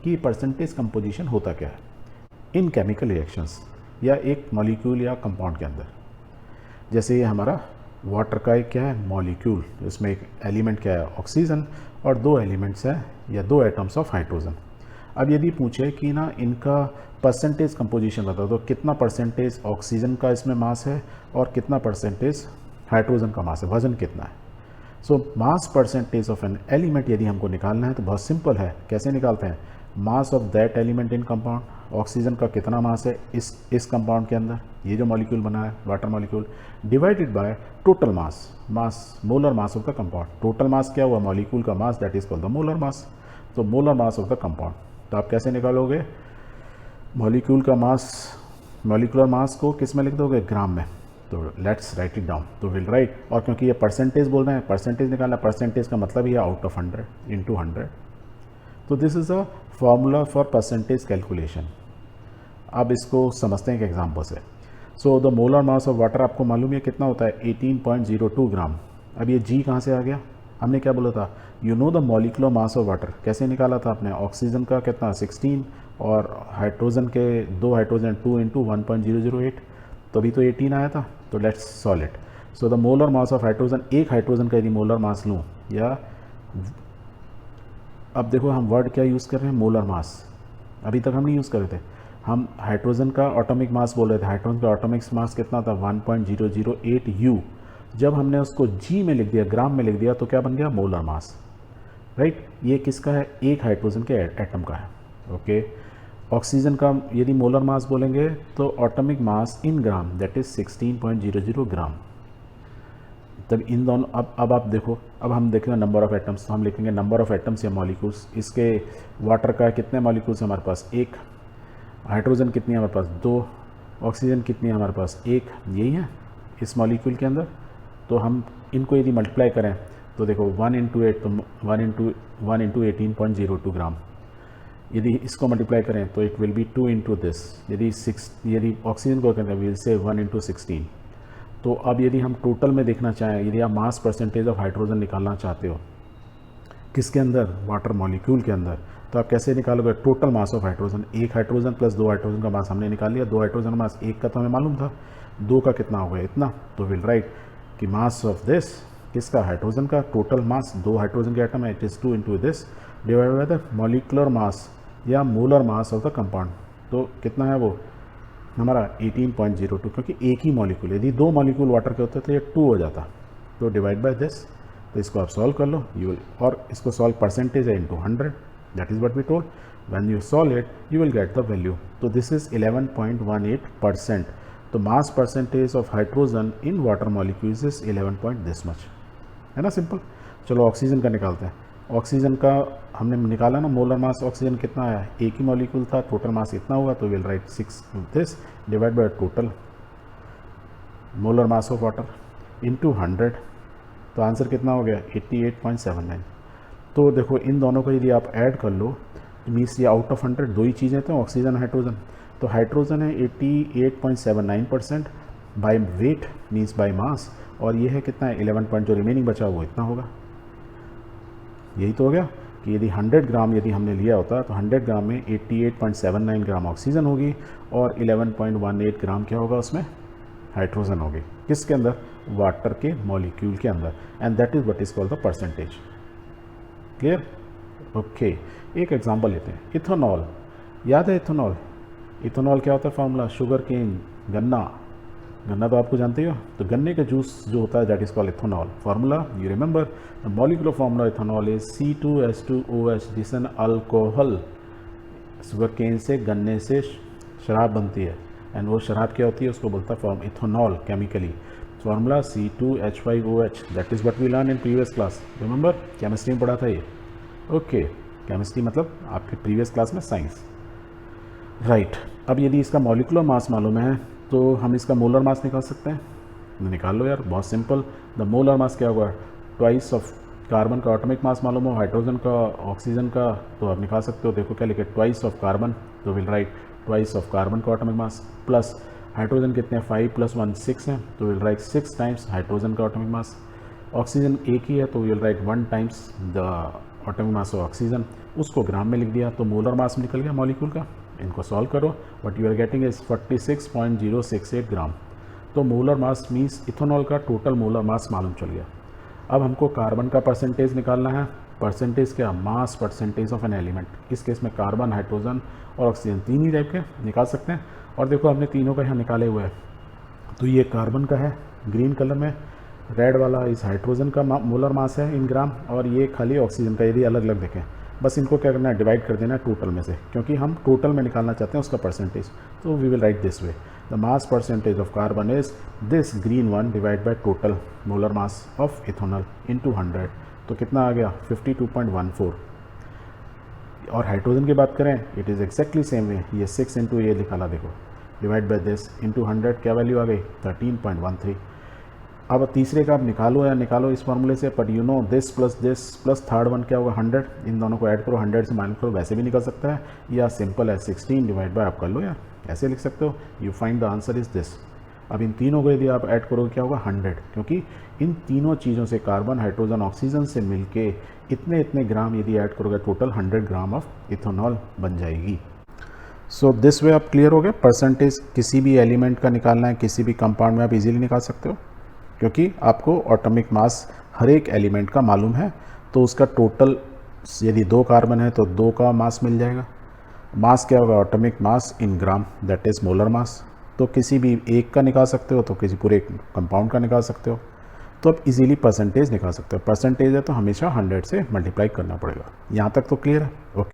कि percentage composition होता क्या है इन केमिकल रिएक्शंस या एक मॉलिक्यूल या कंपाउंड के अंदर। जैसे ये हमारा वाटर का एक क्या है मॉलिक्यूल, इसमें एक एलिमेंट क्या है ऑक्सीजन और दो एलिमेंट्स हैं या दो एटम्स ऑफ हाइड्रोजन। अब यदि पूछे कि ना इनका परसेंटेज कंपोजिशन बता दो, कितना परसेंटेज ऑक्सीजन का इसमें मास है और कितना परसेंटेज हाइड्रोजन का मास है, वजन कितना है। So mass percentage of an element यदि हमको निकालना है तो बहुत सिंपल है। कैसे निकालते हैं, mass of that element in compound, oxygen का कितना मास है इस कंपाउंड के अंदर, ये जो मॉलिक्यूल बना है water molecule, divided by total mass molar mass of the compound. Total mass क्या हुआ मॉलिक्यूल का mass, that is called the molar mass. तो molar mass of the compound, तो आप कैसे निकालोगे मॉलिक्यूल का मास, मॉलिकुलर मास को किस में लिख दोगे, ग्राम में। तो लेट्स राइट इट डाउन। तो विल राइट, और क्योंकि ये परसेंटेज बोल रहे हैं, परसेंटेज निकालना, परसेंटेज का मतलब ही है आउट ऑफ 100 इंटू 100। तो this is a formula for percentage calculation. अब इसको समझते हैं एक एग्जाम्पल से। So the molar mass of water आपको मालूम है कितना होता है 18.02 ग्राम। अब ये जी कहाँ से आ गया, हमने क्या बोला था, you know the molecular mass of water कैसे निकाला था आपने, ऑक्सीजन का कितना 16 और हाइड्रोजन के दो हाइड्रोजन 2 इंटू 1.008, तो अभी तो 18 आया था। तो let's solve it. So the molar mass of hydrogen, एक हाइड्रोजन का यदि मोलर मास लूँ, या अब देखो हम वर्ड क्या यूज़ कर रहे हैं, मोलर मास। अभी तक हम नहीं यूज़ कर रहे थे, हम हाइड्रोजन का एटॉमिक मास बोल रहे थे। हाइड्रोजन का एटॉमिक मास कितना था 1.008 U। जब हमने उसको जी में लिख दिया, ग्राम में लिख दिया, तो क्या बन गया मोलर मास, राइट। ये किसका है, एक हाइड्रोजन के एटम का है, ओके। ऑक्सीजन का यदि मोलर मास बोलेंगे तो atomic mass in gram, that is 16.00 ग्राम। तब इन दोनों, अब आप देखो, अब हम देखेंगे नंबर ऑफ एटम्स, तो हम लिखेंगे नंबर ऑफ एटम्स या मॉलिक्यूल्स। इसके वाटर का कितने मॉलिक्यूल्स हमारे पास, एक। हाइड्रोजन कितनी है हमारे पास, दो। ऑक्सीजन कितनी है हमारे पास, एक। यही है इस मॉलिक्यूल के अंदर। तो हम इनको यदि मल्टीप्लाई करें तो देखो 1 इंटू 8, तो 1 इंटू 18.02 ग्राम। यदि इसको मल्टीप्लाई करें तो it will be 2 into this. यदि ऑक्सीजन को करें विल से 1 इंटू 16। तो अब यदि हम टोटल में देखना चाहें, यदि आप मास परसेंटेज ऑफ हाइड्रोजन निकालना चाहते हो किसके अंदर, वाटर मॉलिक्यूल के अंदर, तो आप कैसे निकालोगे टोटल मास ऑफ हाइड्रोजन। एक हाइड्रोजन प्लस दो हाइड्रोजन का मास हमने निकाल लिया। दो हाइड्रोजन मास, एक का तो हमें मालूम था, दो का कितना हो गया इतना। तो विल राइट कि मास ऑफ दिस, किसका, हाइड्रोजन का टोटल मास, दो हाइड्रोजन के एटम है, it is 2 into this divided by the molecular mass या molar mass of the compound. तो कितना है वो हमारा 18.02, क्योंकि एक ही मॉलिक्यूल, यदि दो मॉलिक्यूल वाटर के होते तो ये 2 हो जाता। तो डिवाइड बाय दिस, तो इसको आप सॉल्व कर लो, यू विल, और इसको सॉल्व परसेंटेज है into 100, that is what we told. When you solve it you will get the value. तो दिस इज 11.18%। तो mass percentage of hydrogen in water molecules is 11 point this much, है ना, simple. चलो oxygen का निकालते हैं। Oxygen का हमने निकाला ना मोलर मास, ऑक्सीजन कितना आया, एक ही मॉलिक्यूल था, टोटल मास इतना हुआ। तो will right 6 this divide by total molar mass of water into 100। तो आंसर कितना हो गया 88.79। तो देखो इन दोनों को यदि आप ऐड कर लो तो मीन्स ये आउट ऑफ 100 दो ही चीज़ें थे, ऑक्सीजन हाइड्रोजन। तो हाइड्रोजन है 88.79% by weight means by mass, और ये है कितना है 11 पॉइंट, जो रिमेनिंग बचा वो इतना होगा। यही तो हो गया कि यदि 100 ग्राम यदि हमने लिया होता तो 100 ग्राम में 88.79 ग्राम ऑक्सीजन होगी और 11.18 ग्राम क्या होगा उसमें, हाइड्रोजन होगी। किसके अंदर, वाटर के मॉलिक्यूल के अंदर। And that is what is called the percentage. Clear, okay. एक एग्जांपल लेते हैं, इथेनॉल। याद है इथेनॉल, इथेनॉल क्या होता है फॉर्मूला, शुगर केन, गन्ना। गन्ना तो आपको जानते हो, तो गन्ने का जूस जो होता है that is called ethanol. Formula you remember, the molecular formula ethanol is C2H2OH, this an alcohol. Sugar cane से, गन्ने से शराब बनती है, एंड वो शराब क्या होती है उसको बोलता है form ethanol chemically. Formula C2H5OH, that is what we learn in previous class, remember chemistry में पढ़ा था ये, ओके। केमिस्ट्री मतलब आपके प्रीवियस क्लास में साइंस, राइट। अब यदि इसका मॉलिकुलर मास मालूम है तो हम इसका मोलर मास निकाल सकते हैं। निकाल लो यार, बहुत सिंपल। द मोलर मास क्या होगा, ट्वाइस ऑफ कार्बन का एटॉमिक मास मालूम हो, हाइड्रोजन का, ऑक्सीजन का, तो आप निकाल सकते हो। देखो क्या लिखे, ट्वाइस ऑफ कार्बन, तो will right twice of carbon का एटॉमिक मास, प्लस हाइड्रोजन कितने हैं 5 + 1 6 हैं, तो विल राइट 6 टाइम्स हाइड्रोजन का एटॉमिक मास। ऑक्सीजन एक ही है तो will right 1 times the atomic mass of oxygen, उसको ग्राम में लिख दिया तो मोलर मास निकल गया मॉलिक्यूल का। इनको सॉल्व करो, what you are getting is 46.068 gram. तो मोलर मास मीन्स इथेनॉल का टोटल मोलर मास मालूम चल गया। अब हमको कार्बन का परसेंटेज निकालना है। परसेंटेज क्या, मास परसेंटेज ऑफ एन एलिमेंट। इस केस में कार्बन, हाइड्रोजन और ऑक्सीजन तीन ही टाइप के निकाल सकते हैं। और देखो हमने तीनों का यहाँ निकाले हुए हैं। तो ये कार्बन का है ग्रीन कलर में, रेड वाला इस हाइड्रोजन का मोलर मास है इन ग्राम, और ये खाली ऑक्सीजन का। यदि अलग अलग देखें, बस इनको क्या करना है, डिवाइड कर देना है टोटल में से, क्योंकि हम टोटल में निकालना चाहते हैं उसका परसेंटेज। तो we will write this way, the mass percentage of carbon is this green one divide by total molar mass of ethanol into 100। तो कितना आ गया 52.14। और हाइड्रोजन की बात करें, it is exactly same way, ये 6 इंटू ये लिखा ला देखो, डिवाइड बाय दिस इंटू 100, क्या वैल्यू आ गई 13.13। अब तीसरे का आप निकालो या निकालो इस फार्मूले से, but you know this plus third one क्या होगा 100। इन दोनों को ऐड करो, 100 से माइनस करो, वैसे भी निकल सकता है, या सिंपल है 16 डिवाइड बाय आप कर लो, या ऐसे लिख सकते हो। You find the answer is this. अब इन तीनों को यदि आप ऐड करोगे क्या होगा 100, क्योंकि इन तीनों चीज़ों से कार्बन, हाइड्रोजन, ऑक्सीजन से मिलके इतने इतने ग्राम यदि ऐड करोगे टोटल 100 ग्राम ऑफ इथेनॉल बन जाएगी। सो दिस वे आप क्लियर हो गए। परसेंटेज किसी भी एलिमेंट का निकालना है, किसी भी कंपाउंड में आप इजीली निकाल सकते हो, क्योंकि आपको एटॉमिक मास हर एक एलिमेंट का मालूम है। तो उसका टोटल, यदि 2 कार्बन है तो 2 का मास मिल जाएगा। मास क्या होगा, atomic mass in gram, that is molar mass. तो किसी भी एक का निकाल सकते हो, तो किसी पूरे कंपाउंड का निकाल सकते हो। तो आप इजीली परसेंटेज निकाल सकते हो। परसेंटेज है तो हमेशा 100 से मल्टीप्लाई करना पड़ेगा। यहाँ तक तो क्लियर है? ओके।